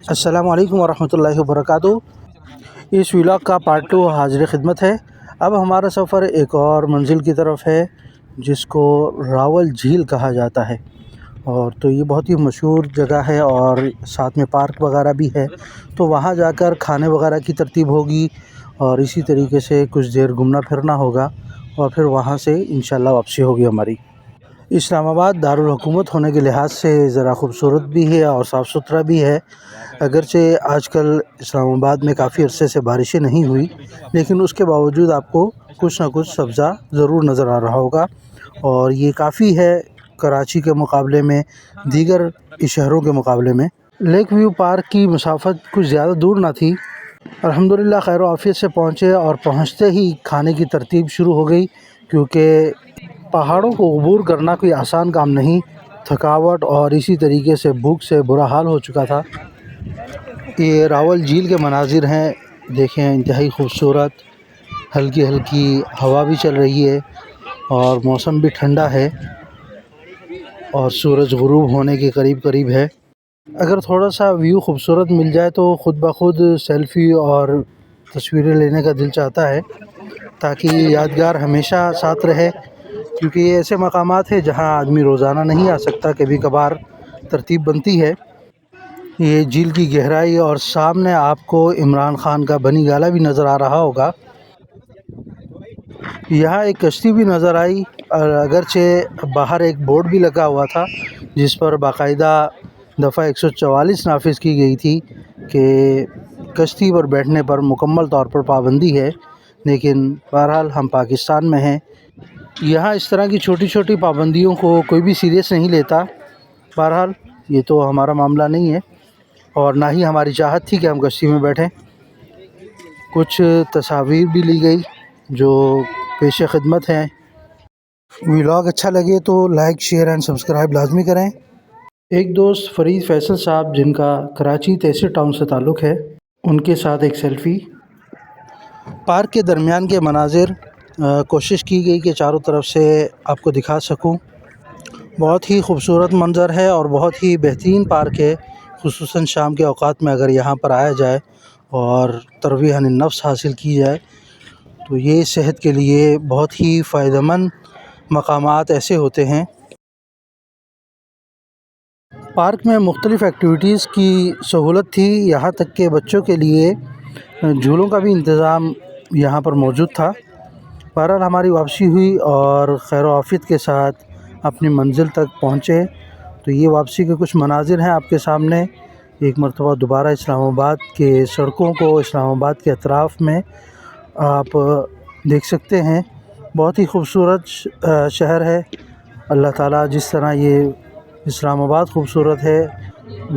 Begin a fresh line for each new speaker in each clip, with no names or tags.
السلام علیکم ورحمۃ اللہ وبرکاتہ۔ اس ولاگ کا پارٹ 2 حاضر خدمت ہے۔ اب ہمارا سفر ایک اور منزل کی طرف ہے جس کو راول جھیل کہا جاتا ہے، اور تو یہ بہت ہی مشہور جگہ ہے اور ساتھ میں پارک وغیرہ بھی ہے، تو وہاں جا کر کھانے وغیرہ کی ترتیب ہوگی اور اسی طریقے سے کچھ دیر گھومنا پھرنا ہوگا اور پھر وہاں سے انشاءاللہ واپسی ہوگی ہماری۔ اسلام آباد دارالحکومت ہونے کے لحاظ سے ذرا خوبصورت بھی ہے اور صاف ستھرا بھی ہے، اگرچہ آج کل اسلام آباد میں کافی عرصے سے بارشیں نہیں ہوئی، لیکن اس کے باوجود آپ کو کچھ نہ کچھ سبزہ ضرور نظر آ رہا ہوگا، اور یہ کافی ہے کراچی کے مقابلے میں، دیگر شہروں کے مقابلے میں۔ لیک ویو پارک کی مسافت کچھ زیادہ دور نہ تھی، الحمدللہ خیر و عافیت سے پہنچے، اور پہنچتے ہی کھانے کی ترتیب شروع ہو گئی، کیونکہ پہاڑوں کو عبور کرنا کوئی آسان کام نہیں، تھکاوٹ اور اسی طریقے سے بھوک سے برا حال ہو چکا تھا۔ یہ راول جھیل کے مناظر ہیں، دیکھیں انتہائی خوبصورت، ہلکی ہلکی ہوا بھی چل رہی ہے اور موسم بھی ٹھنڈا ہے اور سورج غروب ہونے کے قریب قریب ہے۔ اگر تھوڑا سا ویو خوبصورت مل جائے تو خود بخود سیلفی اور تصویریں لینے کا دل چاہتا ہے، تاکہ یہ یادگار ہمیشہ ساتھ رہے، کیونکہ یہ ایسے مقامات ہیں جہاں آدمی روزانہ نہیں آ سکتا، کبھی کبھار ترتیب بنتی ہے۔ یہ جھیل کی گہرائی اور سامنے آپ کو عمران خان کا بنی گالہ بھی نظر آ رہا ہوگا۔ یہاں ایک کشتی بھی نظر آئی، اور اگرچہ باہر ایک بورڈ بھی لگا ہوا تھا جس پر باقاعدہ دفعہ 144 نافذ کی گئی تھی کہ کشتی پر بیٹھنے پر مکمل طور پر پابندی ہے، لیکن بہرحال ہم پاکستان میں ہیں، یہاں اس طرح کی چھوٹی چھوٹی پابندیوں کو کوئی بھی سیریس نہیں لیتا۔ بہرحال یہ تو ہمارا معاملہ نہیں ہے، اور نہ ہی ہماری چاہت تھی کہ ہم کشتی میں بیٹھیں۔ کچھ تصاویر بھی لی گئی جو پیش خدمت ہیں۔ ولاگ اچھا لگے تو لائک، شیئر اینڈ سبسکرائب لازمی کریں۔ ایک دوست فرید فیصل صاحب جن کا کراچی تحصیل ٹاؤن سے تعلق ہے، ان کے ساتھ ایک سیلفی۔ پارک کے درمیان کے مناظر کوشش کی گئی کہ چاروں طرف سے آپ کو دکھا سکوں۔ بہت ہی خوبصورت منظر ہے اور بہت ہی بہترین پارک ہے، خصوصاً شام کے اوقات میں اگر یہاں پر آیا جائے اور ترویح النفس حاصل کی جائے تو یہ صحت کے لیے بہت ہی فائدہ مند مقامات ایسے ہوتے ہیں۔ پارک میں مختلف ایکٹیویٹیز کی سہولت تھی، یہاں تک کہ بچوں کے لیے جھولوں کا بھی انتظام یہاں پر موجود تھا۔ بہرحال ہماری واپسی ہوئی اور خیر و عافیت کے ساتھ اپنی منزل تک پہنچے، تو یہ واپسی کے کچھ مناظر ہیں آپ کے سامنے۔ ایک مرتبہ دوبارہ اسلام آباد کے سڑکوں کو، اسلام آباد کے اطراف میں آپ دیکھ سکتے ہیں، بہت ہی خوبصورت شہر ہے۔ اللہ تعالیٰ جس طرح یہ اسلام آباد خوبصورت ہے،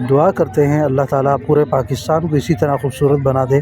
دعا کرتے ہیں اللہ تعالیٰ پورے پاکستان کو اسی طرح خوبصورت بنا دے۔